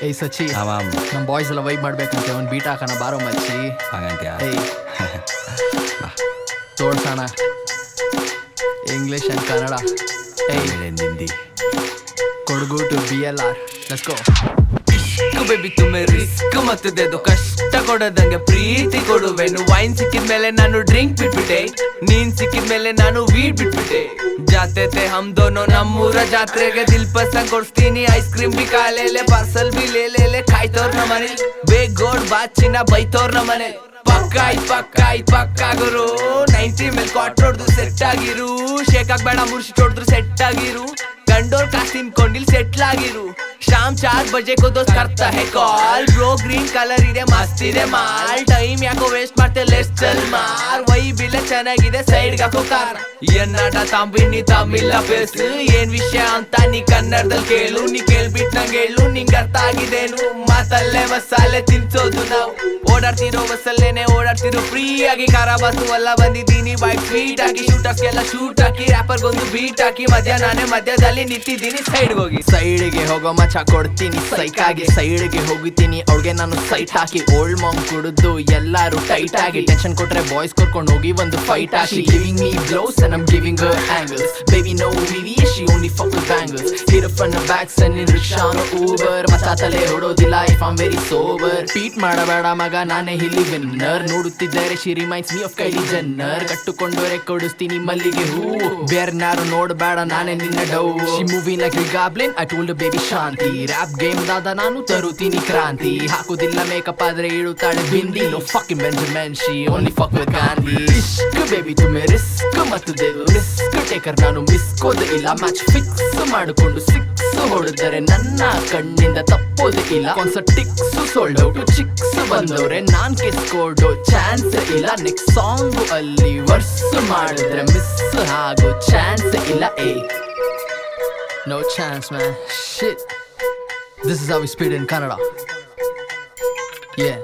ಏಯ್ ಸಚ್ಚಿ, ನಮ್ಮ ಬಾಯ್ಸ್ ಎಲ್ಲ ವೈಬ್ ಮಾಡ್ಬೇಕಂತೆ. ಒಂದು ಬೀಟ್ ಹಾಕೋಣ ಬಾರೋ ಮಚ್ಚಿ. ಹಾಗಂತ್ಯಾ? ಏಯ್ ತೋರ್ಸೋಣ ಇಂಗ್ಲಿಷ್ ಆ್ಯಂಡ್ ಕನ್ನಡ. ಏಯ್ Hindi Kodagu to BLR. Let's go. Baby ತುಮ್ಮೆ ರಿಸ್ಕ್ ಮತ್ತೆ ದೇದು ಕಷ್ಟ ಕೊಡದಂಗೆ ಪ್ರೀತಿ ಕೊಡುವೆನು. ವೈನ್ ಸಿಕ್ಕಿದ್ಮೇಲೆ ನಾನು ಡ್ರಿಂಕ್ ಬಿಟ್ಬಿಟ್ಟೆ, ನೀನ್ ಸಿಕ್ಕಿದ್ಮೇಲೆ ನಾನು ವೀಡ್ ಬಿಟ್ಬಿಟ್ಟೆ. ಜಾತೆ ಹಮ್ ದೋನೋ ನಮ್ಮೂರ ಜಾತ್ರೆಗೆ ದಿಲ್ ಪಸಂದ್ ಕೊಡ್ಸ್ತೀನಿ. ಐಸ್ ಕ್ರೀಮ್ ಬಿ ಕಾಲೇಲೆ, ಪಾರ್ಸಲ್ ಬಿ ಲೇಲೆ. ಕಾಯ್ತೋರ್ ನ ಮನೆ ಬೇಗ ಗೋಡ್ ಬಾಚಿನ ಬೈತೋರ್ ನ ಮನೆ. ಪಕ್ಕ ಗುರು 90 ಮೇಲೆ ಕ್ವಾಟ್ ಹೊಡ್ದು ಸೆಟ್ ಆಗಿರು. ಶೇಕ್ ಆಗ್ಬೇಡ ಮುರ್ಶಿ ಹೊಡ್ದ್ರು ಸೆಟ್ ಆಗಿರು. ಗಂಡೋರ್ ಕಾಸು ತಿನ್ಕೊಂಡಿಲ್ ಸೆಟ್ಲ್ ಆಗಿರು. ಶಾಮ್ 4 ಬಜೆ ಕೋ ದೋಸ್ತ್ ಕರ್ತಾ ಹೈ ಕಾಲ್. ಬ್ರೋ ಗ್ರೀನ್ ಕಲರ್ ಇದೆ ಮಸ್ತ್ ಇದೆ ಮಾಲ್. ಟೈಮ್ ಯಾಕೋ ವೇಸ್ಟ್ ಮಾಡ್ತೆ ಲೆಸ್ ಚಲ್ ಮಾರ್. ವೈಬ್ ಇಲ್ಲ ಚೆನ್ನಾಗಿದೆ ಸೈಡ್ ಹಾಕೋ ಕಾರ್. ಎನ್ನಾಟ ತಾಂಬಿನಿ ತಮಿಳ ಬೇಸ್. ಏನ್ ವಿಷಯ ಅಂತ ನೀ ಕನ್ನಡದಲ್ಲಿ ಕೇಳು. ನೀ ಕೇಳ್ಬಿಟ್ ನಂಗೆ ಹೇಳು ನಿಂಗೆ ಅರ್ಥ ಆಗಿದೇನು. ಮಾತಲ್ಲೇ ಮಸಾಲೆ ತಿನ್ಸೋದು ನಾವು. ಓಡಾಡ್ತಿರೋ ಬಸ್ಸಲ್ಲೇನೆ ಓಡಾಡ್ತಿರೋ ಫ್ರೀ ಆಗಿ. ಕಾರ ಬಸ್ಸು ಎಲ್ಲ ಬಂದಿದ್ದೀನಿ ಬೈಕ್ ಸ್ವೀಟ್ ಆಗಿ. ಶೂಟರ್ಸ್ಗೆಲ್ಲ ಶೂಟ್ ಹಾಕಿ, ರ್ಯಾಪರ್ಗೊಂದು ಬೀಟ್ ಹಾಕಿ. ನಾನೇ ಮಧ್ಯದಲ್ಲಿ ನಿಂತಿದ್ದೀನಿ ಸೈಡ್ ಹೋಗಿ. ಸೈಡ್ಗೆ ಹೋಗೋ ಮಚ್ಚ ಕೊಡ್ತೀನಿ ಸೈಕ್ ಆಗಿ. ಸೈಡ್ಗೆ ಹೋಗಿತೀನಿ ಅವ್ಳಿಗೆ ನಾನು ಸೈಟ್ ಹಾಕಿ. ಓಲ್ಡ್ ಮಾಮ್ ಕುಡಿದು ಎಲ್ಲಾರು ಟೈಟ್ ಆಗಿ. ಟೆನ್ಷನ್ ಕೊಟ್ರೆ ಬಾಯ್ಸ್ ಕರ್ಕೊಂಡು ಹೋಗಿ ಒಂದು fight hockey. Giving me blouse and I'm giving her angles. Baby no VV, she only fuck with bangles. Hit up from the back, sending rickshaw no Uber. ಮಚ್ಚ ತಲೆ ಹೊಡೋದಿಲ್ಲ if I'm very sober. ಪೀಟ್ ಮಾಡಬೇಡ ಮಗ ನಾನೇ ಇಲ್ಲಿ winner. ನೋಡುತ್ತಿದ್ದಾರೆ she reminds me of Kylie Jenner. ಕಟ್ಟುಕೊಂಡೋರೆ ಕೊಡಿಸ್ತೀನಿ ಮಲ್ಲಿಗೆ ಹೂವು. ಬೇರ್ನಾರು ನೋಡಬೇಡ ನಾನೇ ನಿನ್ನ ಡೌ. She moving like a goblin, I told her baby shanti. Rap game ದಾದ ನಾನು ತರುತ್ತೀನಿ ಕ್ರಾಂತಿ. ಹಾಕುದಿಲ್ಲ ಮೇಕಪ್ ಆದ್ರೆ ಇಡುತ್ತಾಳೆ bindi. No fucking Benjamin, she only fuck with Gandhi. ಇಷ್ಕ್ baby ತುಮೆ ರಿಸ್ಕ್ ಮತ್ತು ದೇದು ರಿಸ್ಕ್ ಟೇಕರ್. ನಾನು ಮಿಸ್ಕೋದೆ ಇಲ್ಲ, ಮ್ಯಾಚ್ ಫಿಕ್ಸ್ ಮಾಡಿಕೊಂಡು ಸಿಕ್ಸ್ ಹೊಡೆದರೆ ನನ್ನ ಕಣ್ಣಿಂದ ತಪ್ಪೋದೆ ಇಲ್ಲ. Concert tix sold out, chicks ಬಂದವ್ರೆ ನಾನ್ ಕಿಸ್ ಕೊಡೋ ಚಾನ್ಸ್ ಇಲ್ಲ. ನೆಕ್ಸ್ಟ್ ಸಾಂಗ್ ಅಲ್ಲಿ ವರ್ಸ್ ಮಾಡಿದ್ರೆ ಮಿಸ್ ಆಗೋ ಚಾನ್ಸ್ ಇಲ್ಲ. No chance, man. Shit. This is how we speak in Kannada. Yeah.